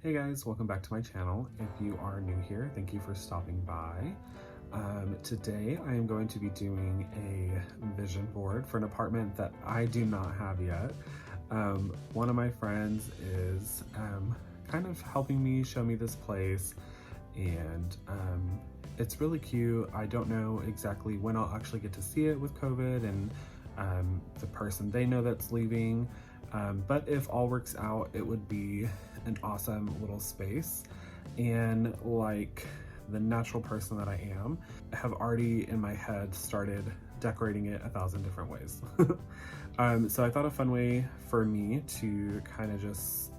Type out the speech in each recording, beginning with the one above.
Hey guys, welcome back to my channel. If you are new here, thank you for stopping by. Today I am going to be doing a vision board for an apartment that I do not have yet. One of my friends is kind of helping me show me this place, and it's really cute. I don't know exactly when I'll actually get to see it with COVID and the person they know that's leaving. But if all works out, it would be an awesome little space. And like the natural person that I am, I have already in my head started decorating it 1,000 different ways. So I thought a fun way for me to kind of just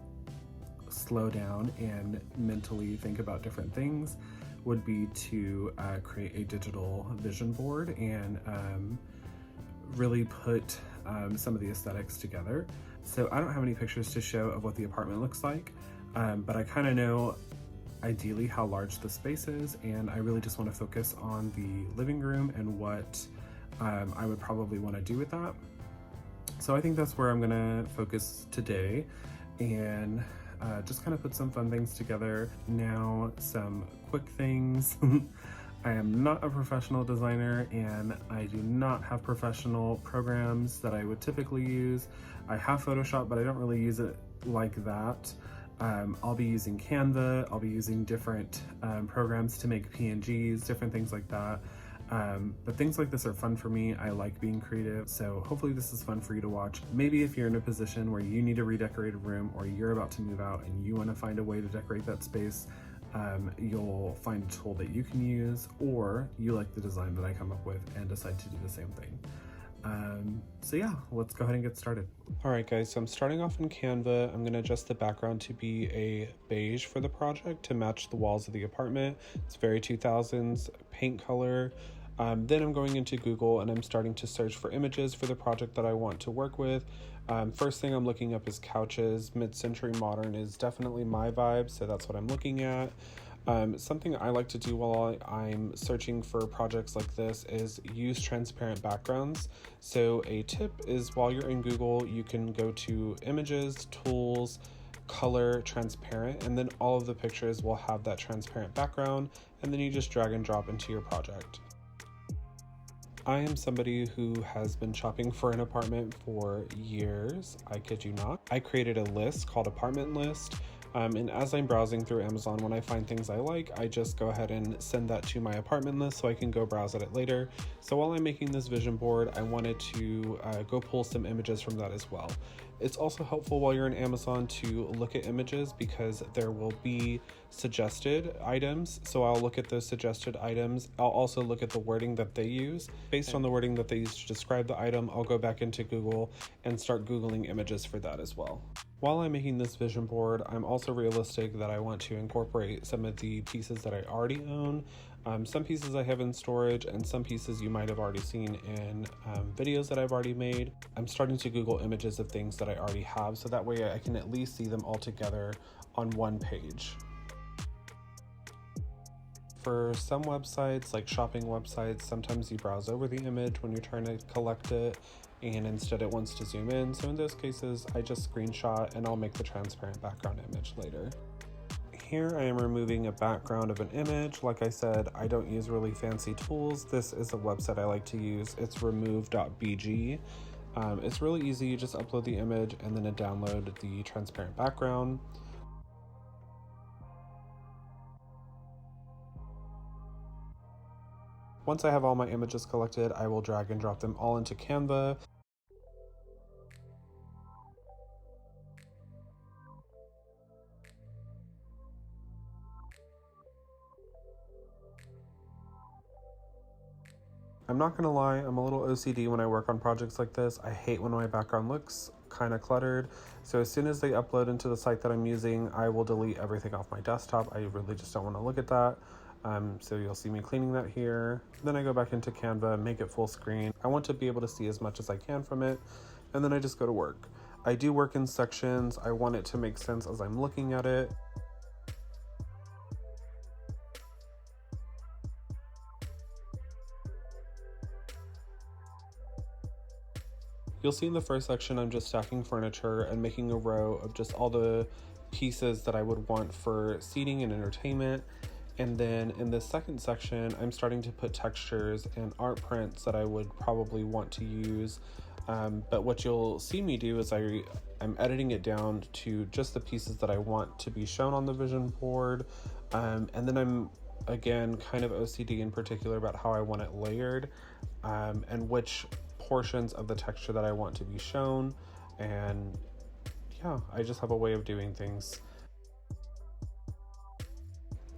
slow down and mentally think about different things would be to create a digital vision board and really put some of the aesthetics together. So I don't have any pictures to show of what the apartment looks like, but I kind of know ideally how large the space is, and I really just want to focus on the living room and what I would probably want to do with that. So I think that's where I'm gonna focus today, and just kind of put some fun things together. Now, some quick things. I am not a professional designer, and I do not have professional programs that I would typically use. I have Photoshop, but I don't really use it like that. I'll be using Canva, I'll be using different programs to make PNGs, different things like that. But things like this are fun for me. I like being creative, so hopefully this is fun for you to watch. Maybe if you're in a position where you need to redecorate a room, or you're about to move out and you want to find a way to decorate that space, you'll find a tool that you can use, or you like the design that I come up with and decide to do the same thing. So yeah, let's go ahead and get started. All right guys, so I'm starting off in Canva. I'm gonna adjust the background to be a beige for the project to match the walls of the apartment. It's very 2000s paint color. Then I'm going into Google and I'm starting to search for images for the project that I want to work with. First thing I'm looking up is couches. Mid-century modern is definitely my vibe, so that's what I'm looking at. Something I like to do while I'm searching for projects like this is use transparent backgrounds. So a tip is, while you're in Google, you can go to images, tools, color, transparent, and then all of the pictures will have that transparent background, and then you just drag and drop into your project. I am somebody who has been shopping for an apartment for years. I kid you not. I created a list called Apartment List. And as I'm browsing through Amazon, when I find things I like, I just go ahead and send that to my apartment list so I can go browse at it later. So while I'm making this vision board, I wanted to go pull some images from that as well. It's also helpful while you're in Amazon to look at images, because there will be suggested items. So I'll look at those suggested items. I'll also look at the wording that they use. Based on the wording that they use to describe the item, I'll go back into Google and start Googling images for that as well. While I'm making this vision board, I'm also realistic that I want to incorporate some of the pieces that I already own. Some pieces I have in storage, and some pieces you might have already seen in videos that I've already made. I'm starting to Google images of things that I already have, so that way I can at least see them all together on one page. For some websites, like shopping websites, sometimes you browse over the image when you're trying to collect it, and instead it wants to zoom in. So in those cases, I just screenshot and I'll make the transparent background image later. Here I am removing a background of an image. Like I said, I don't use really fancy tools. This is a website I like to use. It's remove.bg. It's really easy. You just upload the image and then download the transparent background. Once I have all my images collected, I will drag and drop them all into Canva. I'm not gonna lie, I'm a little OCD when I work on projects like this. I hate when my background looks kind of cluttered. So as soon as they upload into the site that I'm using, I will delete everything off my desktop. I really just don't want to look at that. So you'll see me cleaning that here. Then I go back into Canva, make it full screen. I want to be able to see as much as I can from it, and then I just go to work. I do work in sections. I want it to make sense as I'm looking at it. You'll see in the first section, I'm just stacking furniture and making a row of just all the pieces that I would want for seating and entertainment. And then in the second section, I'm starting to put textures and art prints that I would probably want to use. But what you'll see me do is I'm editing it down to just the pieces that I want to be shown on the vision board. And then I'm, again, kind of OCD in particular about how I want it layered, and which portions of the texture that I want to be shown. And yeah, I just have a way of doing things.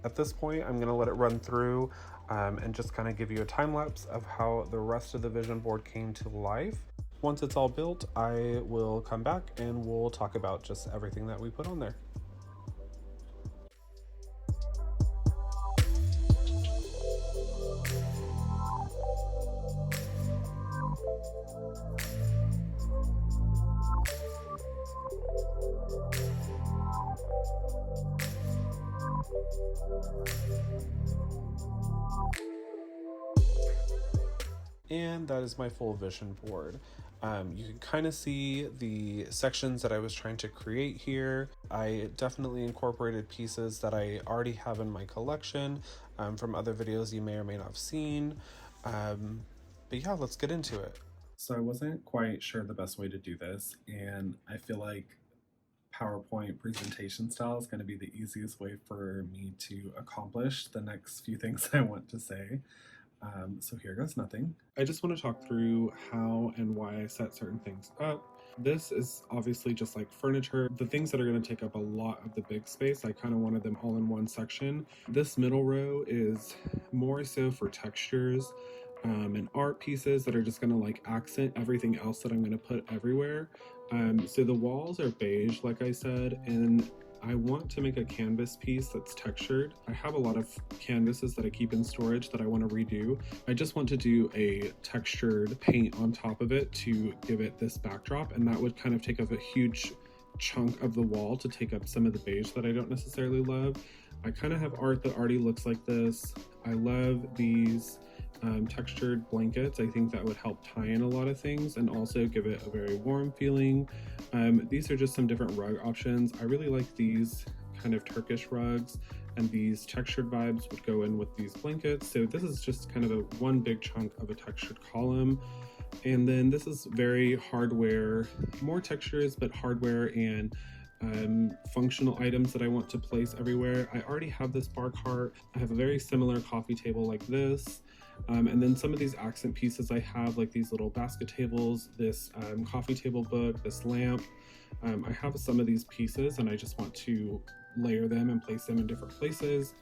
At this point, I'm going to let it run through and just kind of give you a time lapse of how the rest of the vision board came to life. Once it's all built, I will come back and we'll talk about just everything that we put on there. And that is my full vision board. You can kind of see the sections that I was trying to create here. I definitely incorporated pieces that I already have in my collection from other videos you may or may not have seen. But yeah, let's get into it. So I wasn't quite sure the best way to do this, and I feel like PowerPoint presentation style is going to be the easiest way for me to accomplish the next few things I want to say. So here goes nothing. I just want to talk through how and why I set certain things up. This is obviously just like furniture. The things that are going to take up a lot of the big space, I kind of wanted them all in one section. This middle row is more so for textures and art pieces that are just going to like accent everything else that I'm going to put everywhere. So the walls are beige, like I said, and I want to make a canvas piece that's textured. I have a lot of canvases that I keep in storage that I want to redo. I just want to do a textured paint on top of it to give it this backdrop, and that would kind of take up a huge chunk of the wall to take up some of the beige that I don't necessarily love. I kind of have art that already looks like this. I love these textured blankets. I think that would help tie in a lot of things and also give it a very warm feeling. These are just some different rug options. I really like these kind of Turkish rugs, and these textured vibes would go in with these blankets. So this is just kind of one big chunk of a textured column. And then this is very hardware, more textures, but hardware and functional items that I want to place everywhere. I already have this bar cart. I have a very similar coffee table like this. And then some of these accent pieces I have, like these little basket tables, this coffee table book, this lamp. I have some of these pieces and I just want to layer them and place them in different places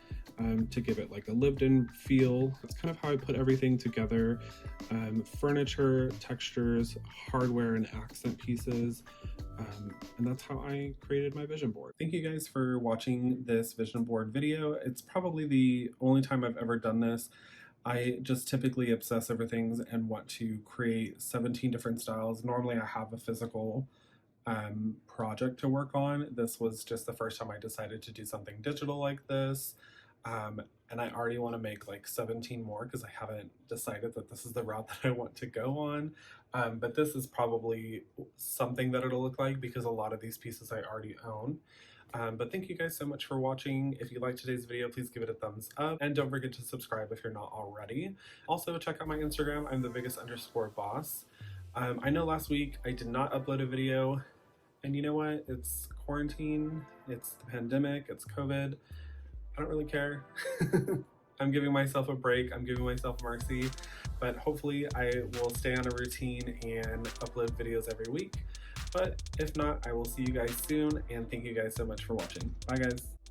to give it like a lived-in feel. That's kind of how I put everything together. Furniture, textures, hardware, and accent pieces. And that's how I created my vision board. Thank you guys for watching this vision board video. It's probably the only time I've ever done this. I just typically obsess over things and want to create 17 different styles. Normally I have a physical project to work on. This was just the first time I decided to do something digital like this. And I already want to make like 17 more because I haven't decided that this is the route that I want to go on. But this is probably something that it'll look like because a lot of these pieces I already own. But thank you guys so much for watching. If you liked today's video, please give it a thumbs up and don't forget to subscribe if you're not already. Also, check out my Instagram. I'm thebiggest_boss. I know last week I did not upload a video, and you know what? It's quarantine, it's the pandemic, it's COVID. I don't really care. I'm giving myself a break. I'm giving myself mercy, but hopefully I will stay on a routine and upload videos every week. But if not, I will see you guys soon, and thank you guys so much for watching. Bye guys.